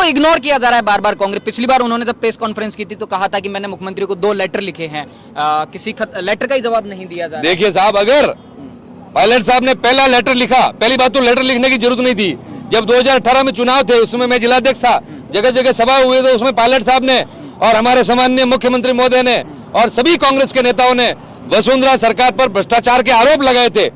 Ignore किया जा रहा है बार बार कांग्रेस? पिछली बार उन्होंने जब प्रेस कॉन्फ्रेंस की थी तो कहा था कि मैंने मुख्यमंत्री को 2 लेटर लिखे हैं, किसी लेटर का ही जवाब नहीं दिया जा रहा। देखिए साहब, अगर पायलट साहब ने पहला लेटर लिखा, पहली बात तो लेटर लिखने की जरूरत नहीं थी। जब 2018 में चुनाव थे उसमें मैं जिलाध्यक्ष था, जगह जगह सभा हुए थे, उसमें पायलट साहब ने और हमारे सम्माननीय मुख्यमंत्री महोदय ने और सभी कांग्रेस के नेताओं ने वसुंधरा सरकार पर भ्रष्टाचार के आरोप लगाए थे।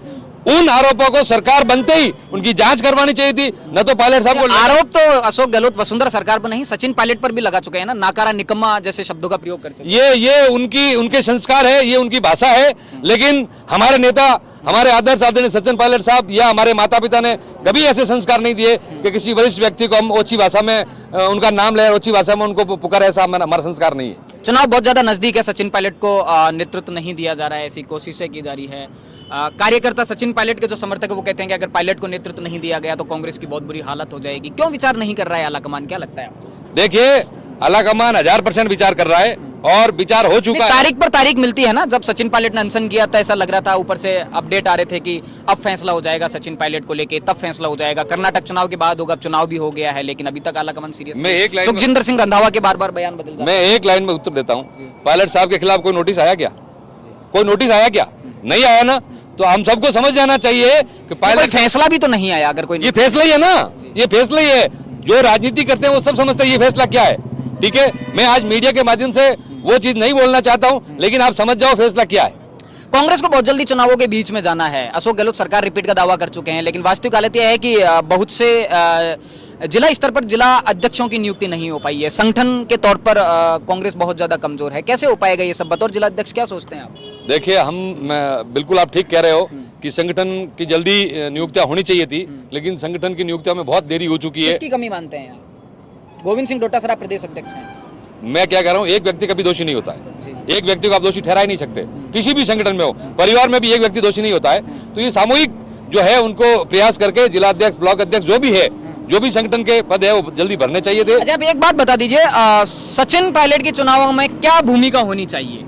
उन आरोपों को सरकार बनते ही उनकी जांच करवानी चाहिए थी, न तो पायलट साहब को। आरोप तो अशोक गहलोत वसुंधरा सरकार पर नहीं, सचिन पायलट पर भी लगा चुके हैं ना, नाकारा, निकम्मा जैसे शब्दों का प्रयोग कर चुके हैं। ये उनके संस्कार है, ये उनकी भाषा है। लेकिन हमारे नेता, हमारे आदर्श आदरणीय सचिन पायलट साहब या हमारे माता पिता ने कभी ऐसे संस्कार नहीं दिए कि किसी वरिष्ठ व्यक्ति को हम ओछी भाषा में उनका नाम ले, ओछी भाषा में उनको पुकारे। ऐसा हमारा संस्कार नहीं है। चुनाव बहुत ज्यादा नजदीक है, सचिन पायलट को नेतृत्व नहीं दिया जा रहा है, ऐसी कोशिशें की जा रही है। कार्यकर्ता सचिन पायलट के जो समर्थक है वो कहते हैं कि अगर पायलट को नेतृत्व नहीं दिया गया तो कांग्रेस की बहुत बुरी हालत हो जाएगी। क्यों विचार नहीं कर रहा है आलाकमान, क्या लगता है आपको? देखिए, आलाकमान 1000% विचार कर रहा है और विचार हो चुका है। तारीख पर तारीख मिलती है ना। जब सचिन पायलट ने अनशन किया था ऐसा लग रहा था, ऊपर से अपडेट आ रहे थे कि अब फैसला हो जाएगा सचिन पायलट को लेके, तब फैसला हो जाएगा, कर्नाटक चुनाव के बाद होगा। चुनाव भी हो गया है लेकिन अभी तक आलाकमान सीरियस। सुखजिंदर सिंह रंधावा के बार बार बयान बदल रहा है। मैं एक लाइन में उत्तर देता हूँ, पायलट साहब के खिलाफ कोई नोटिस आया क्या? कोई नोटिस आया क्या? नहीं आया ना। तो हम सबको समझ जाना चाहिए कि पायलट फैसला भी तो नहीं आया। अगर कोई ये फैसला ही है ना, ये फैसला ही है। जो राजनीति करते हैं वो सब समझते हैं ये फैसला क्या है। ठीक है, मैं आज मीडिया के माध्यम से वो चीज नहीं बोलना चाहता हूं, लेकिन आप समझ जाओ फैसला क्या है। कांग्रेस को बहुत जल्दी चुनावों के बीच में जाना है। अशोक गहलोत सरकार रिपीट का दावा कर चुके हैं, लेकिन वास्तविक हालत यह है कि बहुत से जिला स्तर पर जिला अध्यक्षों की नियुक्ति नहीं हो पाई है। संगठन के तौर पर कांग्रेस बहुत ज्यादा कमजोर है। कैसे हो पाएगा ये सब? बतौर जिला अध्यक्ष क्या सोचते हैं आप? देखिए, बिल्कुल आप ठीक कह रहे हो कि संगठन की जल्दी नियुक्तियां होनी चाहिए थी, लेकिन संगठन की नियुक्तियों में बहुत देरी हो चुकी है। किसकी कमी मानते हैं आप? गोविंद सिंह डोटासरा प्रदेश अध्यक्ष हैं। मैं क्या कह रहा हूँ, एक व्यक्ति कभी दोषी नहीं होता है। एक व्यक्ति को आप दोषी ठहरा ही नहीं सकते। किसी भी संगठन में हो, परिवार में भी एक व्यक्ति दोषी नहीं होता है। तो ये सामूहिक जो है उनको प्रयास करके जिला अध्यक्ष, ब्लॉक अध्यक्ष, जो भी है, जो भी संगठन के पद है वो जल्दी भरने चाहिए थे। अच्छा, आप एक बात बता दीजिए, सचिन पायलट के चुनावों में क्या भूमिका होनी चाहिए?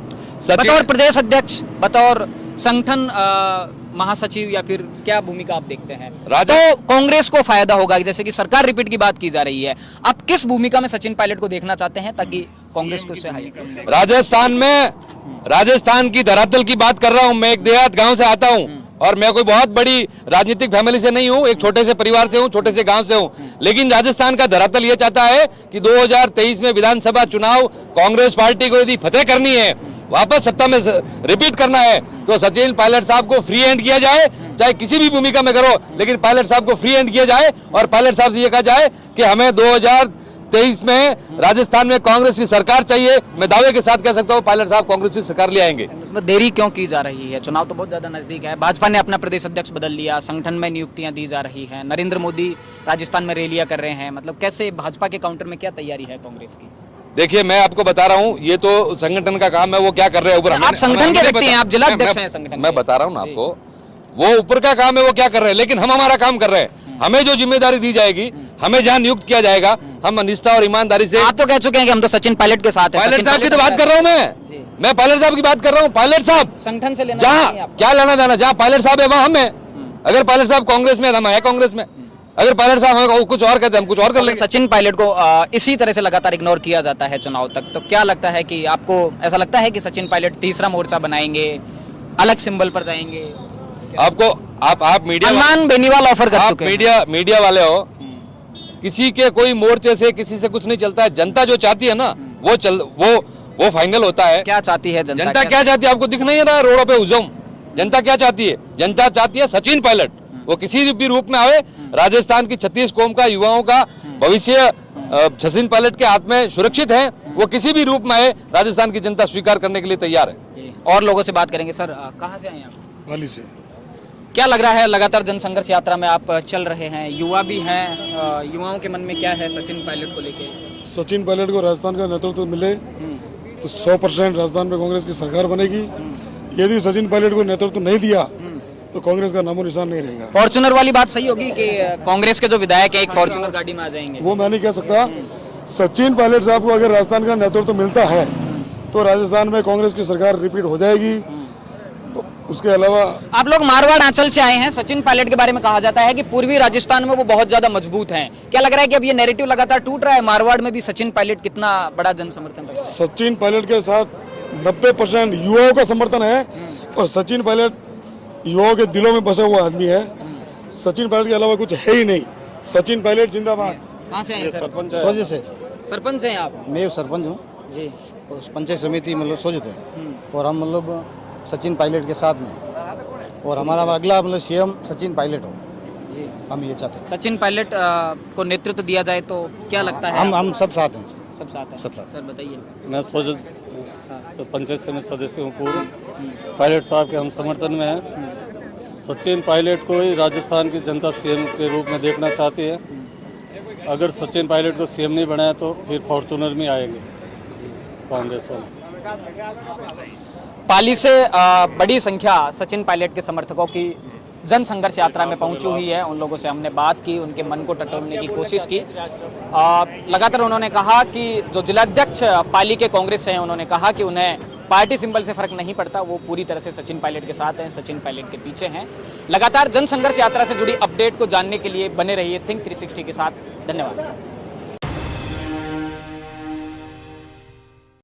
बतौर प्रदेश अध्यक्ष, बतौर संगठन महासचिव, या फिर क्या भूमिका आप देखते हैं? तो कांग्रेस को फायदा होगा, जैसे कि सरकार रिपीट की बात की जा रही है। आप किस भूमिका में सचिन पायलट को देखना चाहते हैं ताकि कांग्रेस को सहायक? राजस्थान की धरातल की बात कर रहा हूं। मैं एक देहात गांव से आता हूं और मैं कोई बहुत बड़ी राजनीतिक फैमिली से नहीं हूं, एक छोटे से परिवार से हूं, छोटे से गांव से हूं। लेकिन राजस्थान का धरातल ये चाहता है कि 2023 में विधानसभा चुनाव कांग्रेस पार्टी को यदि फतेह करनी है, वापस सत्ता में रिपीट करना है, तो सचिन पायलट साहब को फ्री हैंड किया जाए। चाहे किसी भी भूमिका में करो, लेकिन पायलट साहब को फ्री हैंड किया जाए और पायलट साहब से ये कहा जाए कि हमें 2023 में राजस्थान में कांग्रेस की सरकार चाहिए। मैं दावे के साथ कह सकता हूँ पायलट साहब कांग्रेस की सरकार ले आएंगे। उसमें देरी क्यों की जा रही है? चुनाव तो बहुत ज्यादा नजदीक है। भाजपा ने अपना प्रदेश अध्यक्ष बदल लिया, संगठन में नियुक्तियां दी जा रही हैं, नरेंद्र मोदी राजस्थान में रैलियां कर रहे हैं। मतलब कैसे भाजपा के काउंटर में क्या तैयारी है कांग्रेस की? देखिए, मैं आपको बता रहा हूँ, ये तो संगठन का काम है, वो क्या कर रहे हैं ऊपर। आप संगठन के व्यक्ति हैं, आप जिला अध्यक्ष हैं संगठन। मैं बता रहा हूँ ना आपको, वो ऊपर का काम है, वो क्या कर रहे हैं, लेकिन हम हमारा काम कर रहे हैं। हमें जो जिम्मेदारी दी जाएगी, हमें जहाँ नियुक्त किया जाएगा, हम निष्ठा और ईमानदारी से। आप तो कह चुके हैं कि हम तो सचिन पायलट के साथ हैं। पायलट साहब की तो बात कर रहा हूँ मैं पायलट साहब की बात कर रहा हूँ। पायलट साहब संगठन से लेना जहाँ क्या लेना देना, जहाँ पायलट साहब है वहाँ हम है। अगर पायलट साहब कांग्रेस में, हम है कांग्रेस में। अगर पायलट साहब कुछ और कहते हैं, हम कुछ और कर लेंगे। सचिन पायलट को इसी तरह से लगातार इग्नोर किया जाता है चुनाव तक, तो क्या लगता है कि आपको ऐसा लगता है कि सचिन पायलट तीसरा मोर्चा बनाएंगे, अलग सिंबल पर जाएंगे? आपको आप मीडिया बेनीवाल ऑफर कर चुके हैं। मीडिया वाले हो, किसी के कोई मोर्चे से किसी से कुछ नहीं चलता है। जनता जो चाहती है ना वो फाइनल होता है। क्या चाहती है जनता? क्या चाहती है आपको दिख नहीं रहा रोडों पे हुजूम? जनता क्या चाहती है? जनता चाहती है सचिन पायलट, वो किसी भी रूप में आवे। राजस्थान की 36 कौम का, युवाओं का भविष्य सचिन पायलट के हाथ में सुरक्षित है। वो किसी भी रूप में आए, राजस्थान की जनता स्वीकार करने के लिए तैयार है। और लोगों से बात करेंगे। सर, कहाँ से आए आप? पाली से। क्या लग रहा है, लगातार जनसंघर्ष यात्रा में आप चल रहे हैं, युवा भी हैं, युवाओं के मन में क्या है सचिन पायलट को लेके? सचिन पायलट को राजस्थान का नेतृत्व मिले तो 100% राजस्थान में कांग्रेस की सरकार बनेगी। यदि सचिन पायलट को नेतृत्व नहीं दिया तो कांग्रेस का नामो निशान नहीं रहेगा। फॉर्च्यूनर वाली बात सही होगी कि कांग्रेस के जो विधायक है एक फॉर्च्यूनर गाड़ी में आ जाएंगे? वो मैं नहीं कह सकता। सचिन पायलट साहब को अगर राजस्थान का नेतृत्व मिलता है तो राजस्थान में कांग्रेस की सरकार रिपीट हो जाएगी। तो उसके अलावा आप लोग मारवाड़ आंचल से आए हैं, सचिन पायलट के बारे में कहा जाता है कि पूर्वी राजस्थान में वो बहुत ज्यादा मजबूत हैं। क्या लग रहा है कि अब ये नैरेटिव लगातार टूट रहा है, मारवाड़ में भी सचिन पायलट कितना बड़ा जन समर्थन रखता है? सचिन पायलट के साथ 90% युवाओं का समर्थन है और सचिन पायलट युवाओं के दिलों में बसा हुआ आदमी है। सचिन पायलट के अलावा कुछ है ही नहीं। सचिन पायलट जिंदाबाद। कहाँ से आए सर? सोजे से सरपंच हैं आप? मैं सरपंच हूँ जी। उस पंचायत समिति मतलब सोजत है और हम मतलब सचिन पायलट के साथ में हैं। और हमारा अगला मतलब सीएम सचिन पायलट हो, जी। हम ये चाहते हैं। सचिन पायलट को नेतृत्व दिया जाए तो क्या लगता है? हम सब साथ हैं। सब साथ हैं। सब साथ। सर बताइए। मैं सोजत पंचायत समिति सदस्य हूँ पूर्व, पायलट साहब के हम समर्थन में हैं। सचिन पायलट को ही राजस्थान की जनता सीएम के रूप में देखना चाहती है। अगर सचिन पायलट को सीएम नहीं बनाया तो फिर फॉर्चूनर में आएंगे कांग्रेस वाले। पाली से बड़ी संख्या सचिन पायलट के समर्थकों की जन संघर्ष यात्रा में पहुंची हुई है। उन लोगों से हमने बात की, उनके मन को टटोलने की कोशिश की। लगातार उन्होंने कहा कि जो जिलाध्यक्ष पाली के कांग्रेस से हैं, उन्होंने कहा कि उन्हें पार्टी सिंबल से फर्क नहीं पड़ता, वो पूरी तरह से सचिन पायलट के साथ हैं, सचिन पायलट के पीछे हैं। लगातार जन संघर्ष यात्रा से जुड़ी अपडेट को जानने के लिए बने रहिए थिंक 360 के साथ। धन्यवाद।